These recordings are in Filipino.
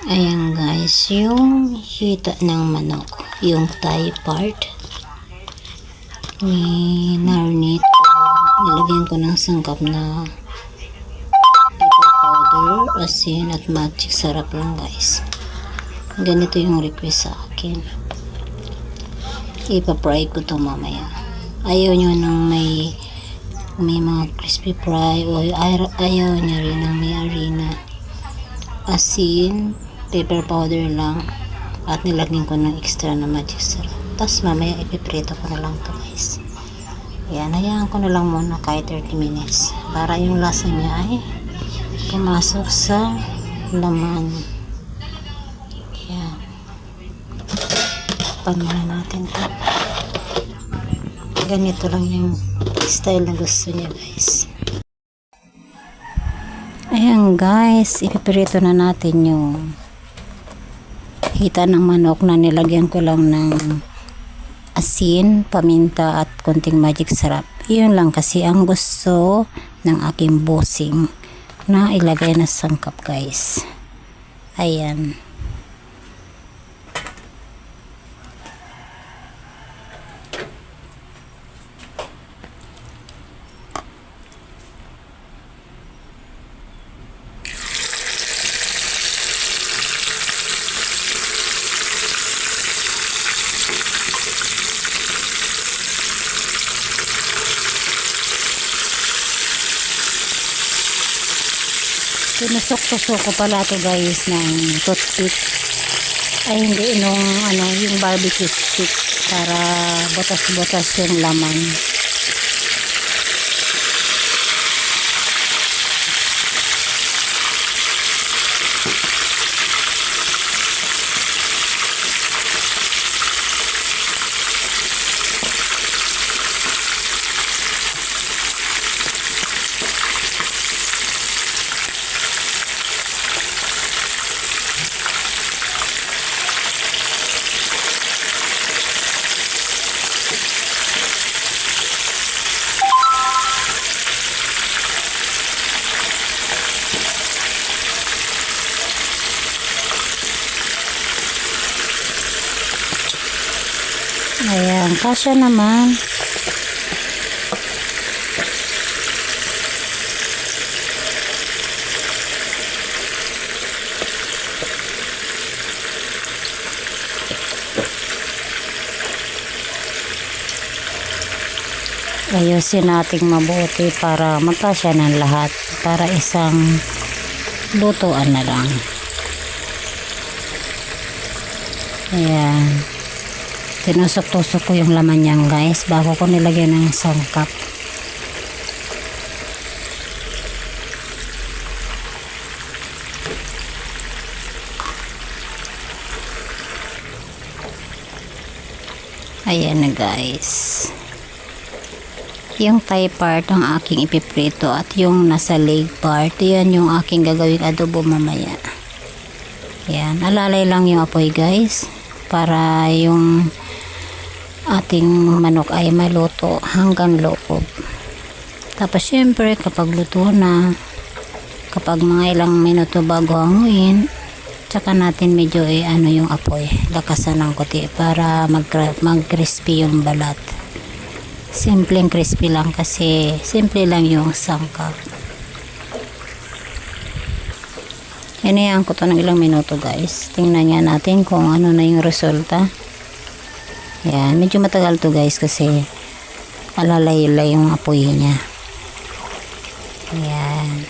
Ayan guys, yung hita ng manok, yung thigh part, ni-marinate ko. Nilagyan ko ng sangkap na pepper powder, asin at magic sarap lang guys. Ganito yung request sa akin. Ipa-fry ko to mamaya. Ayaw nyo nang may mga crispy fry o ayaw nyo rin ng may harina. Asin, pepper powder lang at nilagyan ko ng extra na magic syrup. Tapos mamaya ipiprito ko na lang to guys. Yan, hayaan ko na lang muna kahit 30 minutes para yung lasa niya ay pumasok sa laman. Yan, pan muna natin to. Ganito lang yung style na gusto niya guys. Ayan guys, ipiprito na natin yung hita ng manok na nilagyan ko lang ng asin, paminta at konting magic sarap. Yun lang kasi ang gusto ng aking bossing na ilagay na sangkap guys. Ayan. Tinusok-tusok ko pala to guys ng toothpick. Ay hindi, yung barbecue stick para butas-butas yung laman. Ayan, kasya naman. Ayusin nating mabuti para magkasya ng lahat, para isang lutuan na lang. Ayan. Tinusok-tusok ko yung laman niyan guys bago ko nilagyan ng sangkap. Ayan na guys. Yung thigh part ang aking ipiprito at yung nasa leg part, yan yung aking gagawing adobo mamaya. Yan, alalay lang yung apoy guys para yung ating manok ay maluto hanggang loob. Tapos syempre kapag luto na, kapag mga ilang minuto bago hanguin, tsaka natin medyo yung apoy, lakasan ng konti para mag-crispy yung balat. Simpleng crispy lang kasi simple lang yung sangkap. Hinayaan ko to ng ilang minuto guys. Tingnan nga natin kung ano na yung resulta. Yan, medyo matagal to guys kasi alalay-lay yung apoy niya. Yan.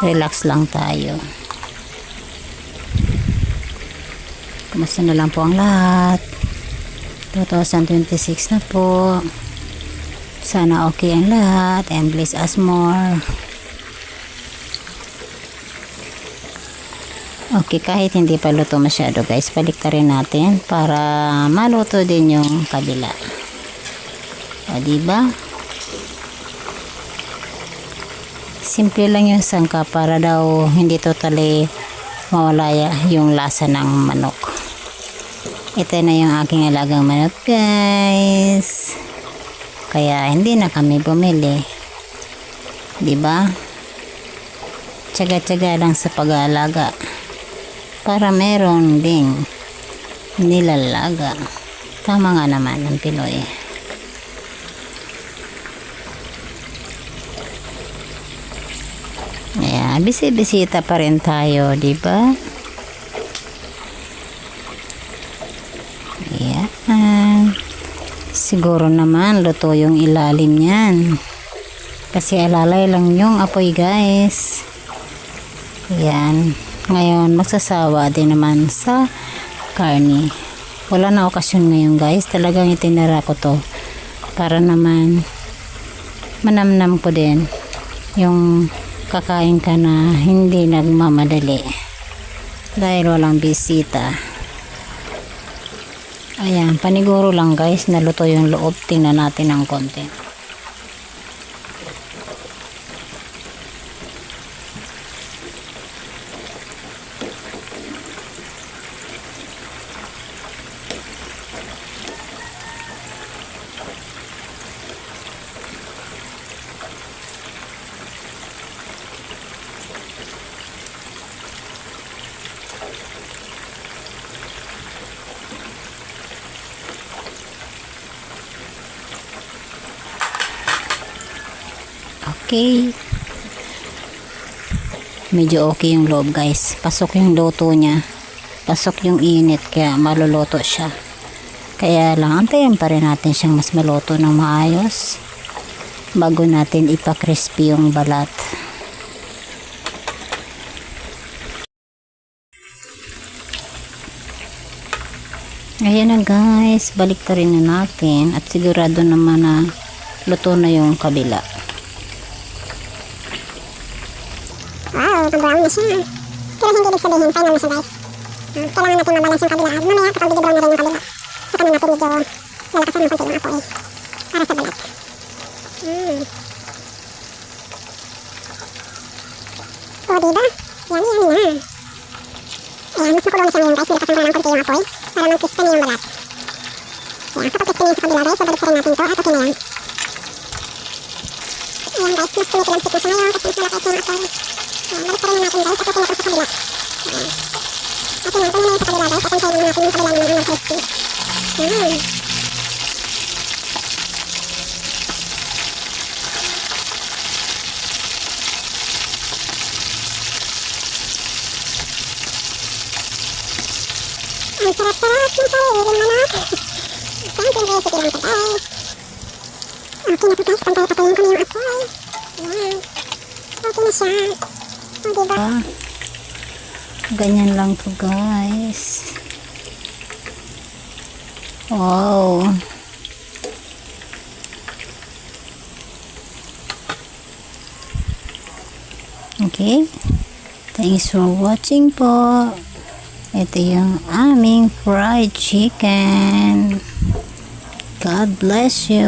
Relax lang tayo. Kumusta na lang po ang lahat. 2026 na po. Sana okay ang lahat and bless us more. Okay, kahit hindi pa luto masyado guys, baliktarin natin para maluto din yung kabila. O diba? Simple lang yung sangka para daw hindi totally mawala yung lasa ng manok. Ito na yung aking alagang manok guys. Kaya hindi na kami bumili. Diba? Tsaga-tsaga lang sa pag-aalaga. para meron ding nilalaga. Tama nga naman ng Pinoy. Ayan, bisita pa rin tayo, di ba? Ayan. Siguro naman luto yung ilalim niyan. Kasi alalay lang yung apoy, guys. Ayan. Ngayon, magsasawa din naman sa karne. Wala na okasyon ngayon, guys. Talagang itinara ko to para naman manamnam ko din yung kakain ka na hindi nagmamadali dahil walang bisita. Ayan, paniguro lang, guys, naluto yung loob. Tingnan natin ng konti. Okay. Medyo okay yung loob, guys. Pasok yung luto niya. Pasok yung init, kaya maluluto siya. Kaya lang, antayin pa rin natin siyang mas maluto ng maayos bago natin ipa-crispy yung balat. Ayan na, guys. Balik ta rin na natin at sigurado naman na luto na yung kabila. Wow, pag-brown na siya. Pero hindi ibig sabihin, final na siya, guys. Kailangan natin mabalance yung kabila. Mamaya, kapag bigibrown na rin yung kabila, saka na natin medyo lalakasan ng konti yung apoy para sa balat. O, diba? Yummy, yummy na. Ayan, mas makulo na siya ngayon, guys. Nilakasan ko na ng konti yung apoy para mag-crispy yung balat. Ayan, kapag crispy na yung sa kabila, guys, babalik pa rin natin ito at okay na yan. Ayan, guys, mas tumikilansik na siya ngayon kasi mas malaki yung apoy. Balik pa rin natin, guys, at okay na ito sa kabila. Okay natin muna yung sa kabila, guys, at antayin natin yung kabila naman ang crispy. Ang sarap-sarap ng sariling manok. Simple recipe lang ito, guys. Okay na ito, guys, pantay-patayin ko na yung apoy. Ayan. Okay na siya. O, diba? Ganyan lang to, guys. Wow. Okay. Thanks for watching po. Ito yung aming fried chicken. God bless you.